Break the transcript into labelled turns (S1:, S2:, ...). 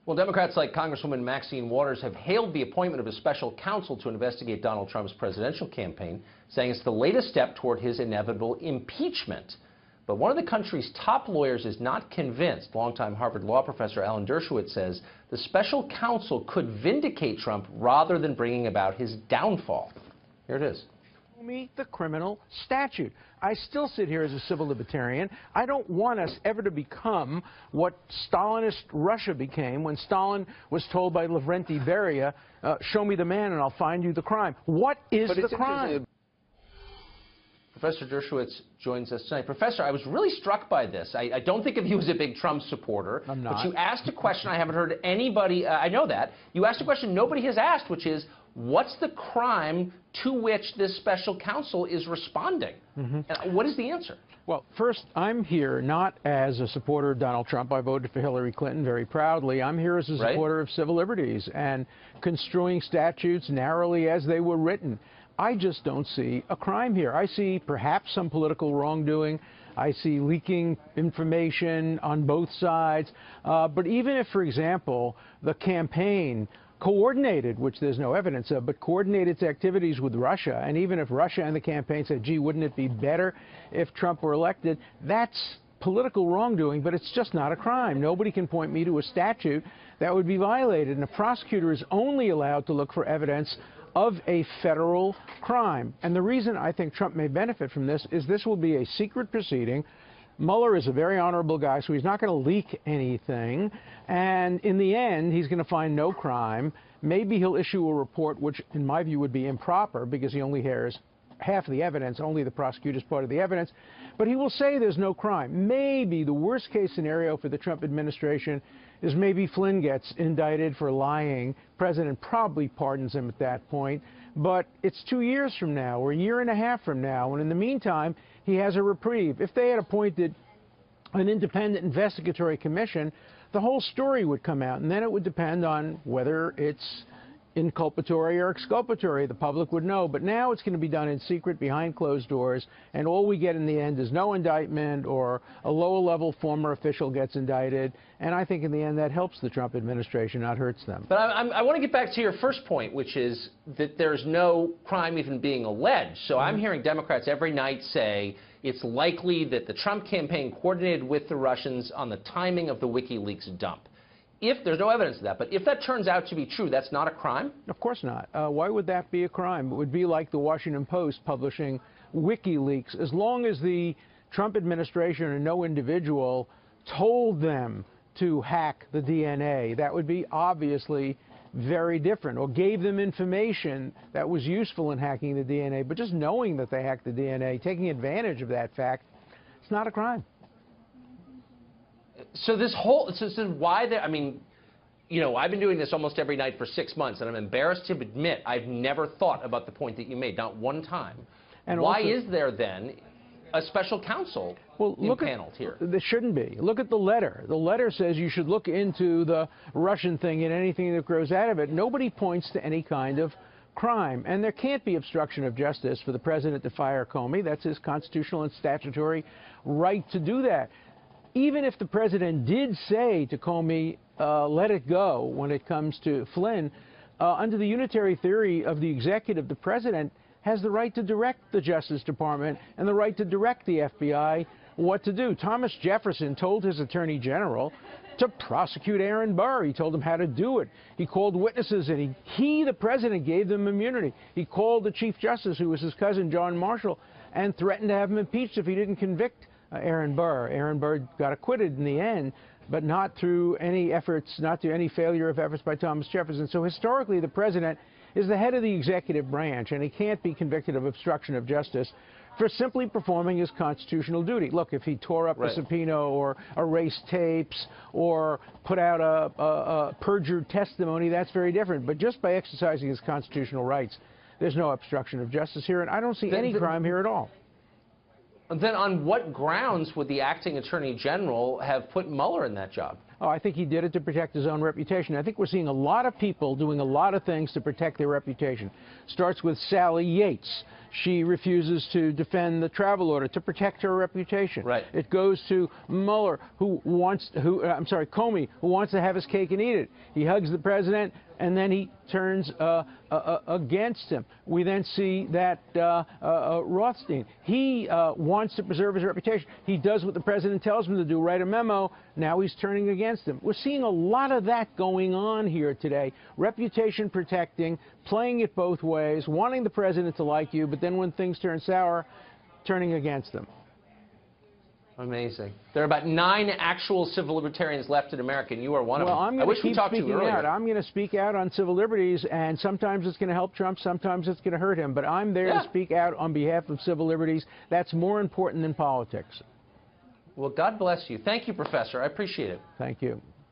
S1: Well, Democrats like Congresswoman Maxine Waters have hailed the appointment of a special counsel to investigate Donald Trump's presidential campaign, saying it's the latest step toward his inevitable impeachment. But one of the country's top lawyers is not convinced. Longtime Harvard law professor Alan Dershowitz says the special counsel could vindicate Trump rather than bringing about his downfall. Here it is.
S2: Me the criminal statute. I still sit here as a civil libertarian. I don't want us ever to become what Stalinist Russia became when Stalin was told by Lavrenti Beria, show me the man and I'll find you the crime. What is the crime?
S1: Professor Dershowitz joins us tonight. Professor, I was really struck by this. I don't think of you as a big Trump supporter.
S2: I'm not.
S1: But you asked a question I haven't heard anybody, I know that. You asked a question nobody has asked, which is, what's the crime to which this special counsel is responding? What is the answer?
S2: Well, first, I'm here not as a supporter of Donald Trump. I voted for Hillary Clinton very proudly. I'm here as a supporter of civil liberties and construing statutes narrowly as they were written. I just don't see a crime here. I see perhaps some political wrongdoing. I see leaking information on both sides. But even if, for example, the campaign coordinated, which there's no evidence of, but coordinated its activities with Russia, and even if Russia and the campaign said, gee, wouldn't it be better if Trump were elected, that's political wrongdoing, but it's just not a crime. Nobody can point me to a statute that would be violated, and a prosecutor is only allowed to look for evidence of a federal crime. And the reason I think Trump may benefit from this is this will be a secret proceeding. Mueller is a very honorable guy, so he's not going to leak anything. And in the end, he's going to find no crime. Maybe he'll issue a report, which in my view would be improper because he only hears half of the evidence, only the prosecutor's part of the evidence. But he will say there's no crime. Maybe the worst case scenario for the Trump administration is maybe Flynn gets indicted for lying. President probably pardons him at that point. But it's 2 years from now or a year and a half from now. And in the meantime, he has a reprieve. If they had appointed an independent investigatory commission, the whole story would come out. And then it would depend on whether it's inculpatory or exculpatory. The public would know. But now it's going to be done in secret behind closed doors, and all we get in the end is no indictment or a lower-level former official gets indicted. And I think in the end that helps the Trump administration, not hurts them.
S1: But I want to get back to your first point, which is that there's no crime even being alleged. So I'm hearing Democrats every night say it's likely that the Trump campaign coordinated with the Russians on the timing of the WikiLeaks dump. If there's no evidence of that, but if that turns out to be true, that's not a crime?
S2: Of course not. Why would that be a crime? It would be like the Washington Post publishing WikiLeaks. As long as the Trump administration or no individual told them to hack the DNA, that would be obviously very different, or gave them information that was useful in hacking the DNA. But just knowing that they hacked the DNA, taking advantage of that fact, it's not a crime.
S1: So this whole, so this is why I mean, you know, I've been doing this almost every night for 6 months, and I'm embarrassed to admit I've never thought about the point that you made, not one time. And why is there then a special counsel impaneled here?
S2: There shouldn't be. Look at the letter. The letter says you should look into the Russian thing and anything that grows out of it. Nobody points to any kind of crime. And there can't be obstruction of justice for the president to fire Comey. That's his constitutional and statutory right to do that. Even if the president did say to Comey, let it go when it comes to Flynn, under the unitary theory of the executive, the president has the right to direct the Justice Department and the right to direct the FBI what to do. Thomas Jefferson told his attorney general to prosecute Aaron Burr. He told him how to do it. He called witnesses, and he, the president, gave them immunity. He called the Chief Justice, who was his cousin, John Marshall, and threatened to have him impeached if he didn't convict Aaron Burr. Aaron Burr got acquitted in the end, but not through any efforts, not through any failure of efforts by Thomas Jefferson. So historically, the president is the head of the executive branch, and he can't be convicted of obstruction of justice for simply performing his constitutional duty. Look, if he tore up a subpoena or erased tapes or put out a perjured testimony, that's very different. But just by exercising his constitutional rights, there's no obstruction of justice here, and I don't see any crime here at all.
S1: Then on what grounds would the acting attorney general have put Mueller in that job?
S2: Oh, I think he did it to protect his own reputation. I think we're seeing a lot of people doing a lot of things to protect their reputation. Starts with Sally Yates. She refuses to defend the travel order to protect her reputation.
S1: Right.
S2: It goes to Comey, who wants to have his cake and eat it. He hugs the president, and then he turns against him. We then see that Rothstein, he wants to preserve his reputation. He does what the president tells him to do, write a memo. Now he's turning against him. We're seeing a lot of that going on here today. Reputation protecting, playing it both ways, wanting the president to like you, but then when things turn sour, turning against them.
S1: Amazing. There are about 9 actual civil libertarians left in America, and you are one of them.
S2: I'm going to keep speaking out. I'm going to speak out on civil liberties, and sometimes it's going to help Trump, sometimes it's going to hurt him. But I'm there to speak out on behalf of civil liberties. That's more important than politics.
S1: Well, God bless you. Thank you, Professor. I appreciate it.
S2: Thank you.